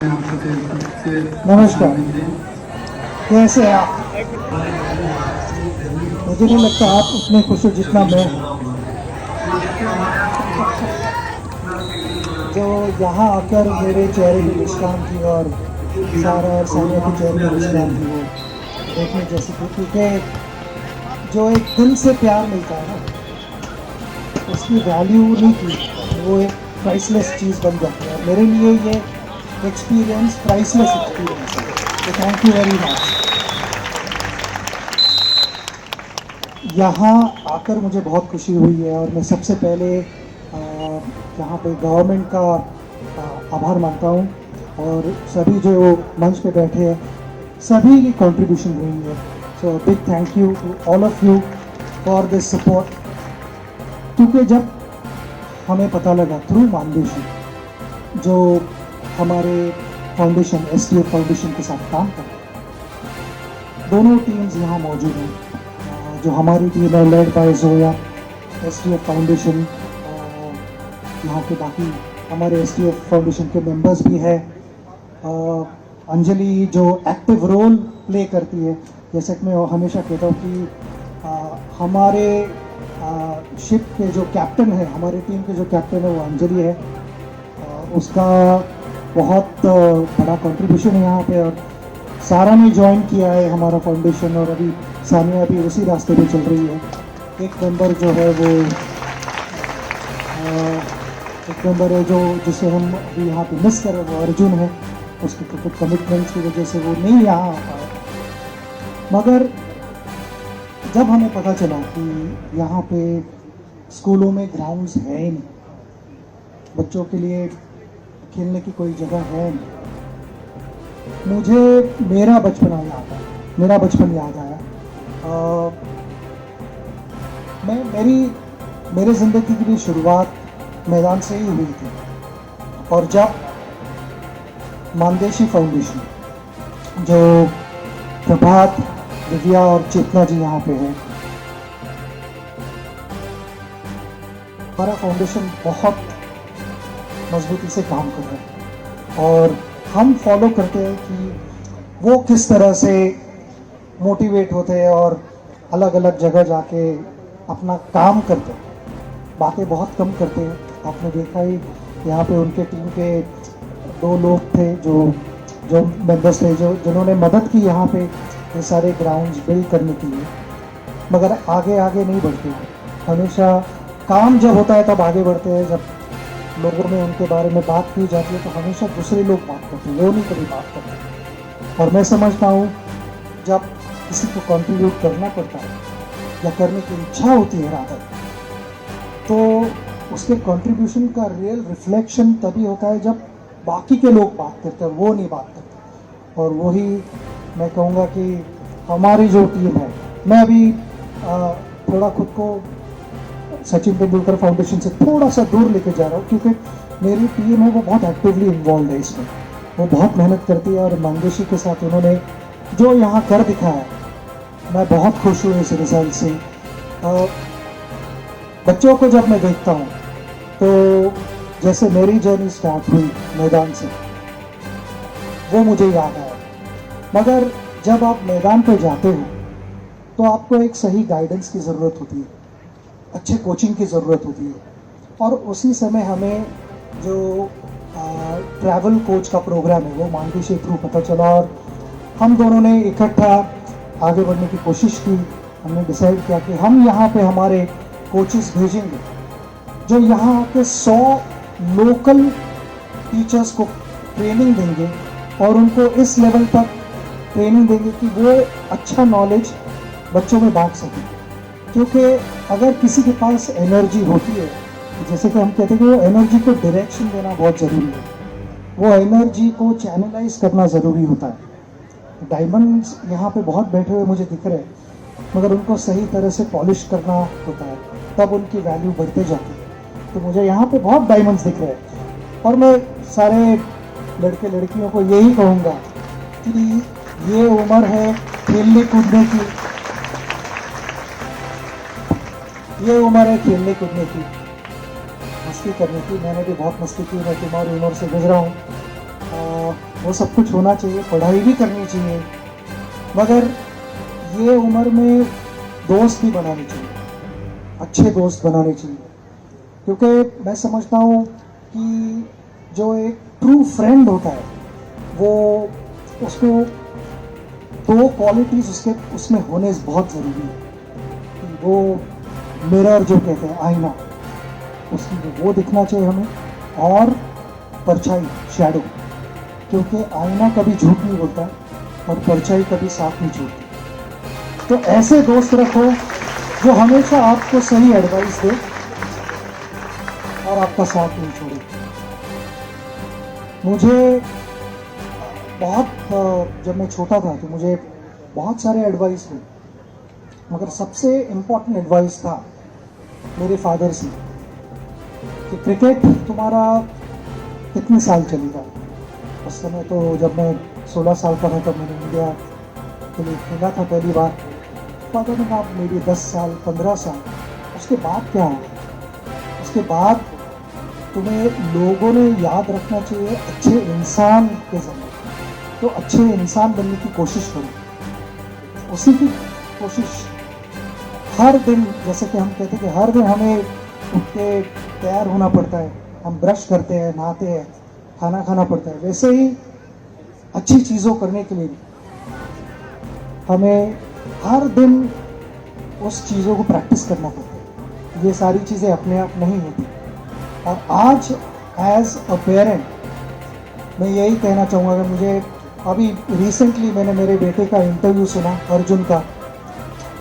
नमस्कार, कैसे हैं आप? मुझे नहीं लगता आप उतने खुश हो जितना मैं हूँ। जो यहाँ आकर मेरे चेहरे पे मुस्कान थी और सारा और सानिया के चेहरे पे मुस्कान थी, वो देखने जैसी थी। क्योंकि जो एक दिल से प्यार मिलता है ना, उसकी वैल्यू नहीं की जाती, वो एक प्राइसलेस चीज़ बन जाती है। और मेरे लिए ये एक्सपीरियंस प्राइसलेस एक्सपीरियंस है। तो थैंक यू वेरी मच। यहाँ आकर मुझे बहुत खुशी हुई है और मैं सबसे पहले यहाँ पे गवर्नमेंट का आभार मानता हूँ। और सभी जो मंच पे बैठे हैं, सभी की कंट्रीब्यूशन हुई है। So big thank you to all of you for this support. क्योंकि जब हमें पता लगा थ्रू मानदेशी, जो हमारे फाउंडेशन STF फाउंडेशन के साथ काम कर रहे हैं, दोनों टीम्स यहाँ मौजूद हैं। जो हमारी टीम है led by Zoya, STF foundation, यहाँ के बाकी हमारे STF फाउंडेशन के मेंबर्स भी हैं। अंजलि जो एक्टिव रोल प्ले करती है, जैसे कि मैं हमेशा कहता हूँ कि हमारे शिप के जो कैप्टन है, हमारी टीम के जो कैप्टन है वो अंजलि है। उसका बहुत बड़ा कंट्रीब्यूशन है यहाँ पे। और सारा ने ज्वाइन किया है हमारा फाउंडेशन, और अभी सानिया भी उसी रास्ते पे चल रही है। एक मेंबर जो है वो एक मेंबर है जो जिसे हम अभी यहाँ पे मिस कर रहे हैं, वो अर्जुन है। उसके कुछ कमिटमेंट्स की वजह से वो नहीं यहाँ आ पाया। मगर जब हमें पता चला कि यहाँ पे स्कूलों में ग्राउंड्स है ही नहीं, बच्चों के लिए खेलने की कोई जगह है नहीं, मुझे मेरा बचपन याद आया। मेरे ज़िंदगी की भी शुरुआत मैदान से ही हुई थी। और जब मानदेशी फाउंडेशन, जो प्रभात, दिव्या और चेतना जी यहाँ पे है, हमारा फाउंडेशन बहुत मजबूती से काम कर रहा है। और हम फॉलो करते हैं कि वो किस तरह से मोटिवेट होते हैं और अलग अलग जगह जाके अपना काम करते हैं। बातें बहुत कम करते हैं। आपने देखा ही, यहाँ पे उनके टीम के 2 लोग थे जो मेंबर्स थे, जिन्होंने मदद की यहाँ पे ये सारे ग्राउंड्स बिल्ड करने के लिए। मगर आगे नहीं बढ़ते हैं। हमेशा काम जब होता है तब आगे बढ़ते हैं। जब लोगों में उनके बारे में बात की जाती है तो हमेशा दूसरे लोग बात करते हैं, वो नहीं कभी बात करते। और मैं समझता हूँ जब किसी को कंट्रीब्यूट करना पड़ता है या करने की इच्छा होती है रादर, तो उसके कंट्रीब्यूशन का रियल रिफ्लेक्शन तभी होता है जब बाकी के लोग बात करते हैं, वो नहीं बात करते। और वही मैं कहूँगा कि हमारी जो टीम है, मैं अभी थोड़ा खुद को सचिन तेंदुलकर फाउंडेशन से थोड़ा सा दूर लेके जा रहा हूँ, क्योंकि मेरी टीम है वो बहुत एक्टिवली इन्वॉल्व है इसमें। वो बहुत मेहनत करती है और मानदेशी के साथ उन्होंने जो यहाँ कर दिखाया, मैं बहुत खुश हूँ इस रिजल्ट से। बच्चों को जब मैं देखता हूँ तो जैसे मेरी जर्नी स्टार्ट हुई मैदान से, वो मुझे याद आया। मगर जब आप मैदान पर जाते हो तो आपको एक सही गाइडेंस की ज़रूरत होती है, अच्छे कोचिंग की ज़रूरत होती है। और उसी समय हमें जो ट्रैवल कोच का प्रोग्राम है वो मानदेशी थ्रू पता चला, और हम दोनों ने इकट्ठा आगे बढ़ने की कोशिश की। हमने डिसाइड किया कि हम यहाँ पे हमारे कोचेस भेजेंगे जो यहाँ के 100 लोकल टीचर्स को ट्रेनिंग देंगे और उनको इस लेवल तक ट्रेनिंग देंगे कि वो अच्छा नॉलेज बच्चों में बांट सकें। क्योंकि अगर किसी के पास एनर्जी होती है, जैसे कि हम कहते हैं कि वो एनर्जी को डायरेक्शन देना बहुत ज़रूरी है, वो एनर्जी को चैनलाइज करना ज़रूरी होता है। डायमंड्स यहाँ पे बहुत बैठे हुए मुझे दिख रहे हैं, मगर उनको सही तरह से पॉलिश करना होता है, तब उनकी वैल्यू बढ़ते जाती है। तो मुझे यहाँ पे बहुत डायमंड्स दिख रहे हैं। और मैं सारे लड़के लड़कियों को यही कहूँगा कि ये उम्र है खेलने कूदने की, ये उम्र है खेलने कूदने की, मस्ती करने की। मैंने भी बहुत मस्ती की, मैं तुम्हारी उम्र से गुजरा हूँ। वो सब कुछ होना चाहिए, पढ़ाई भी करनी चाहिए, मगर ये उम्र में दोस्त भी बनाने चाहिए, अच्छे दोस्त बनाने चाहिए। क्योंकि मैं समझता हूँ कि जो एक ट्रू फ्रेंड होता है वो उसको दो क्वालिटीज़ उसके उसमें होने बहुत ज़रूरी है। वो मिरर जो कहते हैं, आईना, उसमें वो दिखना चाहिए हमें, और परछाई, शैडो, क्योंकि आईना कभी झूठ नहीं बोलता और परछाई कभी साथ नहीं छोड़ती। तो ऐसे दोस्त रखो जो हमेशा आपको सही एडवाइस दे और आपका साथ नहीं छोड़े। मुझे जब मैं छोटा था तो मुझे बहुत सारे एडवाइस हुए, मगर सबसे इम्पोर्टेंट एडवाइस था मेरे फादर से कि क्रिकेट तुम्हारा कितने साल चलेगा। उस समय तो जब मैं 16 साल का था तब मैंने इंडिया के लिए खेला था पहली बार। फादर ने कहा मेरी 10 साल 15 साल, उसके बाद क्या होगा, उसके बाद तुम्हें लोगों ने याद रखना चाहिए अच्छे इंसान के जरिए, तो अच्छे इंसान बनने की कोशिश करो। उसी की कोशिश हर दिन, जैसे कि हम कहते हैं कि हर दिन हमें उठ के तैयार होना पड़ता है, हम ब्रश करते हैं, नहाते हैं, खाना खाना पड़ता है, वैसे ही अच्छी चीज़ों करने के लिए हमें हर दिन उस चीज़ों को प्रैक्टिस करना पड़ता है। ये सारी चीज़ें अपने आप नहीं होती। और आज एज अ पेरेंट मैं यही कहना चाहूँगा कि मुझे अभी रिसेंटली मैंने मेरे बेटे का इंटरव्यू सुना, अर्जुन का,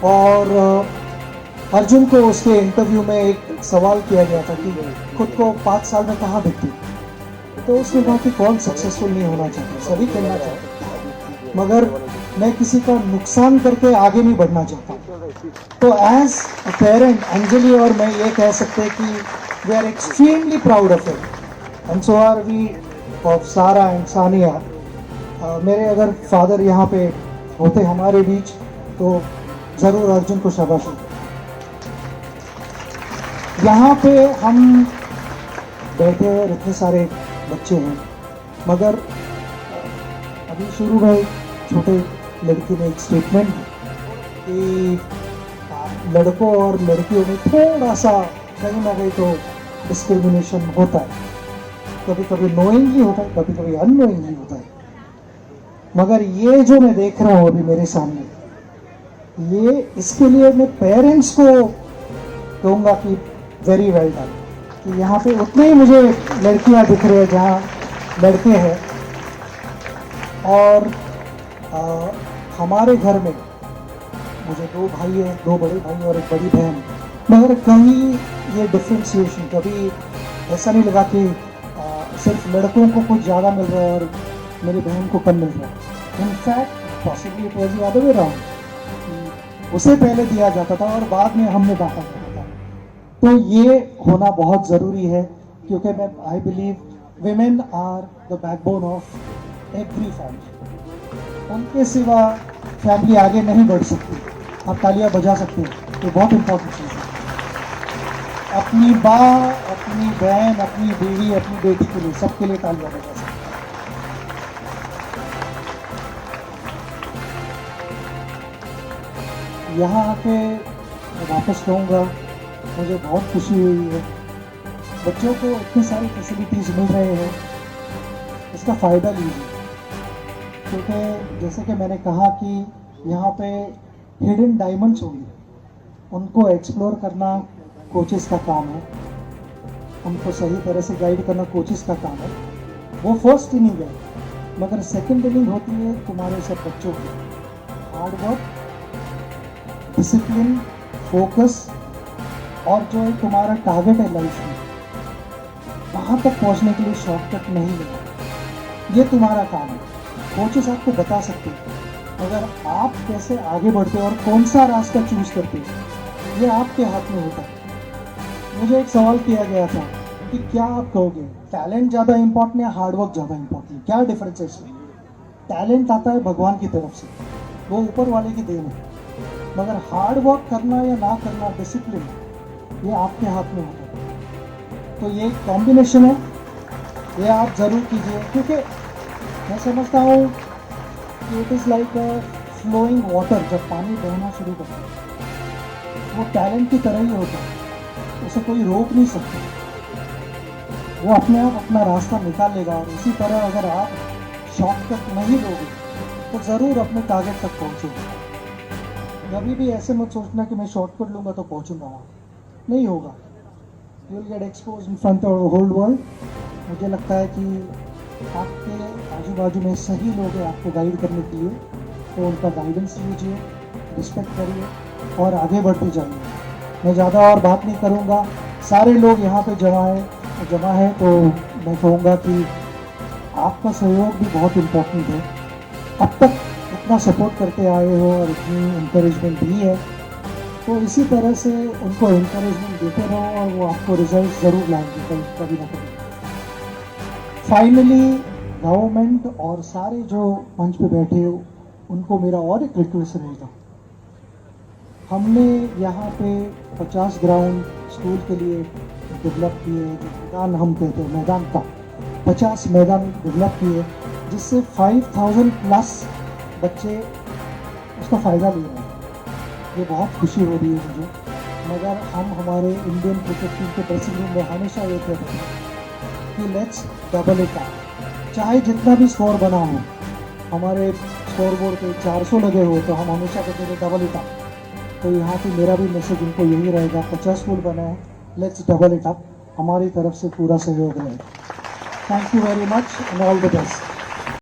और अर्जुन को उसके इंटरव्यू में एक सवाल किया गया था कि खुद को 5 साल में कहाँ देखती, तो उसने कहा कि कौन सक्सेसफुल नहीं होना चाहता, सभी खेलना चाहते, मगर मैं किसी का नुकसान करके आगे नहीं बढ़ना चाहता। तो एज अ पेरेंट अंजलि और मैं ये कह सकते हैं कि we are extremely proud of it and so are we of Sara and Sania. मेरे अगर फादर यहाँ पे होते हमारे बीच तो ज़रूर अर्जुन को शाबाशी। यहाँ पे हम बैठे और इतने सारे बच्चे हैं, मगर अभी शुरू में छोटे लड़की ने एक स्टेटमेंट कि लड़कों और लड़कियों में थोड़ा सा कहीं ना कहीं तो डिस्क्रिमिनेशन होता है, कभी कभी नोइंगली होता है, कभी कभी अननोइंगली होता है। मगर ये जो मैं देख रहा हूँ अभी मेरे सामने, ये इसके लिए मैं पेरेंट्स को कहूँगा कि वेरी वेल डन, कि यहाँ पे उतने ही मुझे लड़कियाँ दिख रही है जहाँ लड़के हैं। और हमारे घर में मुझे 2 भाई हैं, 2 बड़े भाई और एक बड़ी बहन, मगर कहीं ये डिफ्रेंशिएशन कभी ऐसा नहीं लगा कि सिर्फ लड़कों को कुछ ज़्यादा मिल रहा है और मेरी बहन को कम मिल रहा है। In fact possibly it was the other way round, उसे पहले दिया जाता था और बाद में हमने बांटा जाता था। तो ये होना बहुत ज़रूरी है, क्योंकि मैं I believe women are the backbone of every family. उनके सिवा फैमिली आगे नहीं बढ़ सकती। आप तालियां बजा सकते हैं, ये बहुत इंपॉर्टेंट चीज़ है। अपनी माँ, अपनी बहन, अपनी बीवी, अपनी बेटी के लिए, सबके लिए तालियां बजा सकते हैं। यहाँ आके मैं वापस कहूँगा मुझे बहुत खुशी हुई है। बच्चों को इतनी सारी फैसिलिटीज़ मिल रहे हैं, इसका फ़ायदा लीजिए, क्योंकि जैसे कि मैंने कहा कि यहाँ पे हिडन डायमंड्स होंगे, उनको एक्सप्लोर करना कोचेस का काम है, उनको सही तरह से गाइड करना कोचेस का काम है। वो फर्स्ट इनिंग है, मगर सेकंड इनिंग होती है तुम्हारे सब बच्चों की हार्ड वर्क, डिसिप्लिन, फोकस, और जो है तुम्हारा टारगेट है लाइफ में, वहाँ तक पहुँचने के लिए शॉर्टकट नहीं मिला। ये तुम्हारा काम है। कोचेस आपको बता सकते हैं, मगर आप कैसे आगे बढ़ते हो और कौन सा रास्ता चूज करते हो, ये आपके हाथ में होता है। मुझे एक सवाल किया गया था कि क्या आप कहोगे टैलेंट ज़्यादा इंपॉर्टेंट या हार्डवर्क ज़्यादा इंपॉर्टेंट, क्या डिफरेंस है इसमें? टैलेंट आता है भगवान की तरफ से, वो ऊपर वाले की देन है, मगर हार्ड वर्क करना या ना करना, डिसिप्लिन, ये आपके हाथ में होता है। तो ये एक कॉम्बिनेशन है, ये आप ज़रूर कीजिए, क्योंकि मैं समझता हूँ कि it is like a flowing water. जब पानी बहना शुरू करता है वो टैलेंट की तरह ही होता है, उसे कोई रोक नहीं सकता, वो अपने आप अपना रास्ता निकाल लेगा। और उसी तरह अगर आप शॉर्टकट नहीं लोगे तो ज़रूर अपने टारगेट तक पहुँचोगे। कभी भी ऐसे मत सोचना कि मैं शॉर्टकट लूँगा तो पहुँचूंगा वहाँ, नहीं होगा। You will get expose in front of the whole world. मुझे लगता है कि आपके आजू बाजू में सही लोग हैं आपको गाइड करने के लिए, तो उनका गाइडेंस लीजिए, रिस्पेक्ट करिए और आगे बढ़ते जाइए। मैं ज़्यादा और बात नहीं करूँगा, सारे लोग यहाँ पे जमा है तो मैं कहूँगा कि आपका सहयोग भी बहुत इम्पोर्टेंट है। अब तक इतना सपोर्ट करते आए हो और इतनी इंकरेजमेंट दी है, तो इसी तरह से उनको इंकरेजमेंट देते रहो और वो आपको रिजल्ट ज़रूर लाएंगे कभी ना कभी। फाइनली गवर्नमेंट और सारे जो मंच पे बैठे हो उनको मेरा और एक रिक्वेस्ट रहेगा। हमने यहाँ पे 50 ग्राउंड स्कूल के लिए डेवलप किए, जो मैदान हम कहते हैं मैदान का 50 मैदान डेवलप किए, जिससे 5000 प्लस बच्चे उसका फ़ायदा ले रहे हैं। ये बहुत खुशी हो रही है मुझे। मगर हम हमारे इंडियन क्रिकेट टीम के प्रेसिडेंट में हमेशा ये कहते हैं कि लेट्स डबल इट अप। चाहे जितना भी स्कोर बना हो, हमारे स्कोर बोर्ड पे 400 लगे हो तो हम हमेशा कहते हैं डबल इट अप। तो यहाँ पे मेरा भी मैसेज उनको यही रहेगा, 50 स्कूल बना है, लेट्स डबल इट अप। हमारी तरफ से पूरा सहयोग रहेगा। Thank you very much and all the best.